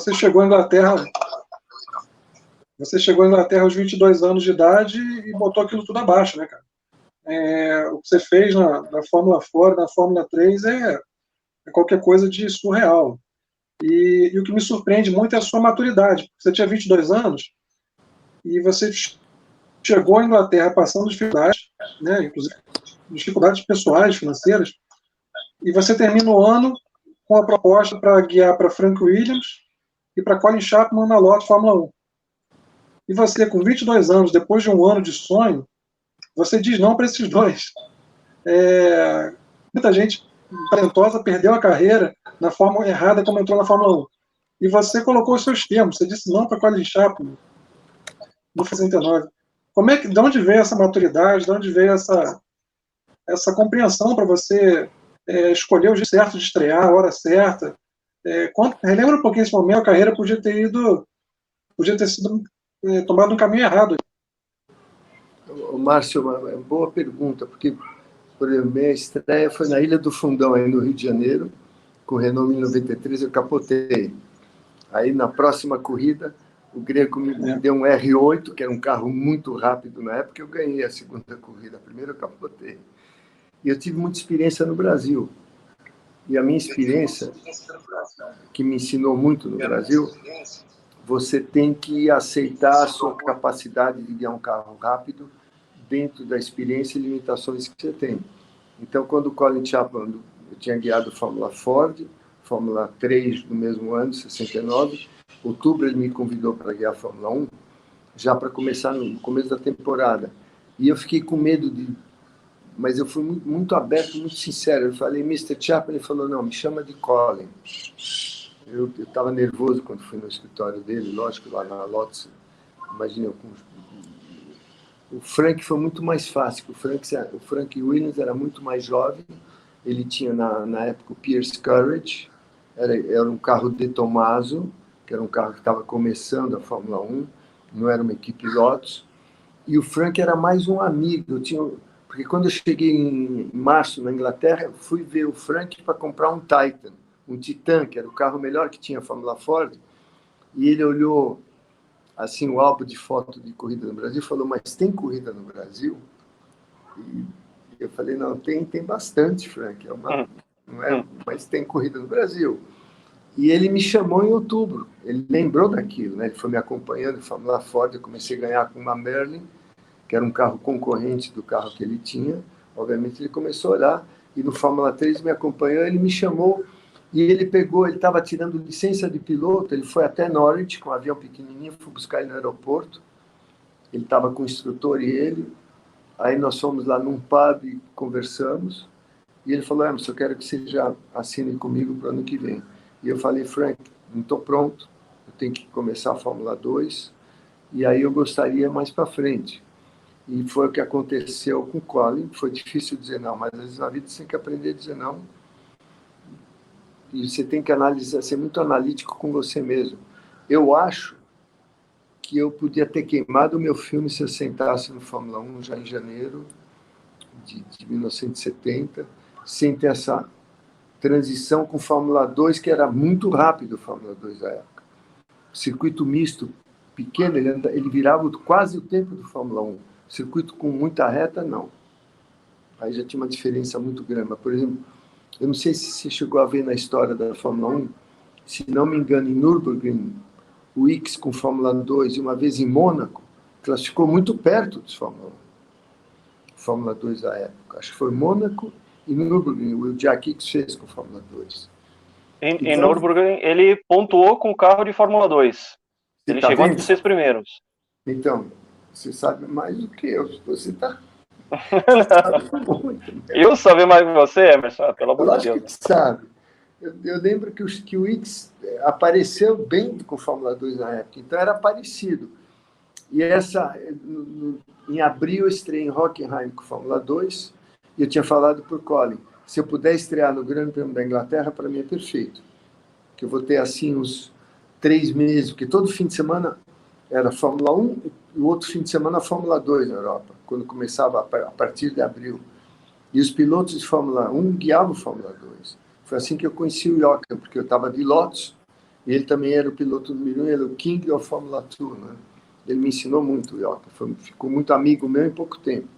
você chegou à Inglaterra, aos 22 anos de idade e botou aquilo tudo abaixo, né, cara? O que você fez na Fórmula Ford, na Fórmula 3 é qualquer coisa de surreal. E o que me surpreende muito é a sua maturidade. Você tinha 22 anos e você chegou à Inglaterra passando dificuldades, né, inclusive dificuldades pessoais, financeiras, e você termina o ano com a proposta para guiar para Frank Williams e para Colin Chapman na Lotus Fórmula 1. E você, com 22 anos, depois de um ano de sonho, você diz não para esses dois. Muita gente talentosa perdeu a carreira na forma errada como entrou na Fórmula 1. E você colocou os seus termos, você disse não para Colin Chapman no 69. De onde veio essa maturidade, de onde veio essa compreensão para você escolher o dia certo de estrear, a hora certa? Relembra um pouquinho esse momento, a carreira podia ter sido tomado um caminho errado. Márcio, uma boa pergunta, porque, por exemplo, minha estreia foi na Ilha do Fundão, aí no Rio de Janeiro, com o Renault 1093, eu capotei. Aí, na próxima corrida, o Greco me deu um R8, que era um carro muito rápido na época, eu ganhei a segunda corrida. A primeira eu capotei. E eu tive muita experiência no Brasil. E a minha experiência, que me ensinou muito no Brasil, você tem que aceitar a sua capacidade de guiar um carro rápido dentro da experiência e limitações que você tem. Então, quando o Colin Chapman, eu tinha guiado Fórmula Ford, Fórmula 3 no mesmo ano, 69, em outubro ele me convidou para guiar a Fórmula 1, já para começar no começo da temporada. E eu fiquei com medo mas eu fui muito aberto, muito sincero. Eu falei, Mr. Chapman, ele falou, não, me chama de Colin. Eu estava nervoso quando fui no escritório dele, lógico, lá na Lotus. Imagina, o Frank foi muito mais fácil. O Frank Williams era muito mais jovem. Ele tinha, na época, o Pierce Courage. Era um carro de Tomaso, que era um carro que estava começando a Fórmula 1. Não era uma equipe Lotus. E o Frank era mais um amigo. Porque quando eu cheguei em março na Inglaterra, eu fui ver o Frank para comprar um Titan, um Titan, que era o carro melhor que tinha a Fórmula Ford, e ele olhou assim o álbum de foto de corrida no Brasil e falou, mas tem corrida no Brasil? E eu falei, não, tem bastante, Frank, não é, mas tem corrida no Brasil. E ele me chamou em outubro, ele lembrou daquilo, né? Ele foi me acompanhando em Fórmula Ford, eu comecei a ganhar com uma Merlin, que era um carro concorrente do carro que ele tinha. Obviamente ele começou a olhar, e no Fórmula 3 me acompanhou, ele me chamou, e ele estava tirando licença de piloto, ele foi até Norwich com um avião pequenininho, fui buscar ele no aeroporto, ele estava com o instrutor e ele, aí nós fomos lá num pub e conversamos, e ele falou, Emerson, eu quero que você já assine comigo para o ano que vem. E eu falei, Frank, não estou pronto, eu tenho que começar a Fórmula 2, e aí eu gostaria mais para frente. E foi o que aconteceu com o Colin. Foi difícil dizer não, mas às vezes na vida você tem que aprender a dizer não. E você tem que analisar, ser muito analítico com você mesmo. Eu acho que eu podia ter queimado o meu filme se eu sentasse no Fórmula 1 já em janeiro de 1970, sem ter essa transição com Fórmula 2, que era muito rápido o Fórmula 2 da época. O circuito misto pequeno, ele virava quase o tempo do Fórmula 1. Circuito com muita reta, não. Aí já tinha uma diferença muito grande. Mas, por exemplo, eu não sei se você chegou a ver na história da Fórmula 1, se não me engano, em Nürburgring, o X com Fórmula 2 e uma vez em Mônaco, classificou muito perto dos Fórmula 2 da época. Acho que foi Mônaco e Nürburgring, o Jack X fez com Fórmula 2. Em Nürburgring, ele pontuou com o carro de Fórmula 2. Ele chegou entre os 6 primeiros. Então, você sabe mais do que eu. Você está... Eu saber mais que você, Emerson, pelo amor de Deus. Que sabe. Eu lembro que o X apareceu bem com Fórmula 2 na época, então era parecido. E em abril eu estreiei em Hockenheim com Fórmula 2, e eu tinha falado para o Colin, se eu puder estrear no Grande Prêmio da Inglaterra, para mim é perfeito. Que eu vou ter assim uns 3 meses, porque todo fim de semana era Fórmula 1 e o outro fim de semana Fórmula 2 na Europa, quando começava a partir de abril. E os pilotos de Fórmula 1 guiavam Fórmula 2. Foi assim que eu conheci o Jochen, porque eu estava de Lotus, E ele também era o piloto número 1, ele era o King of Fórmula 2, né? Ele me ensinou muito, o Ioca. Ficou muito amigo meu em pouco tempo.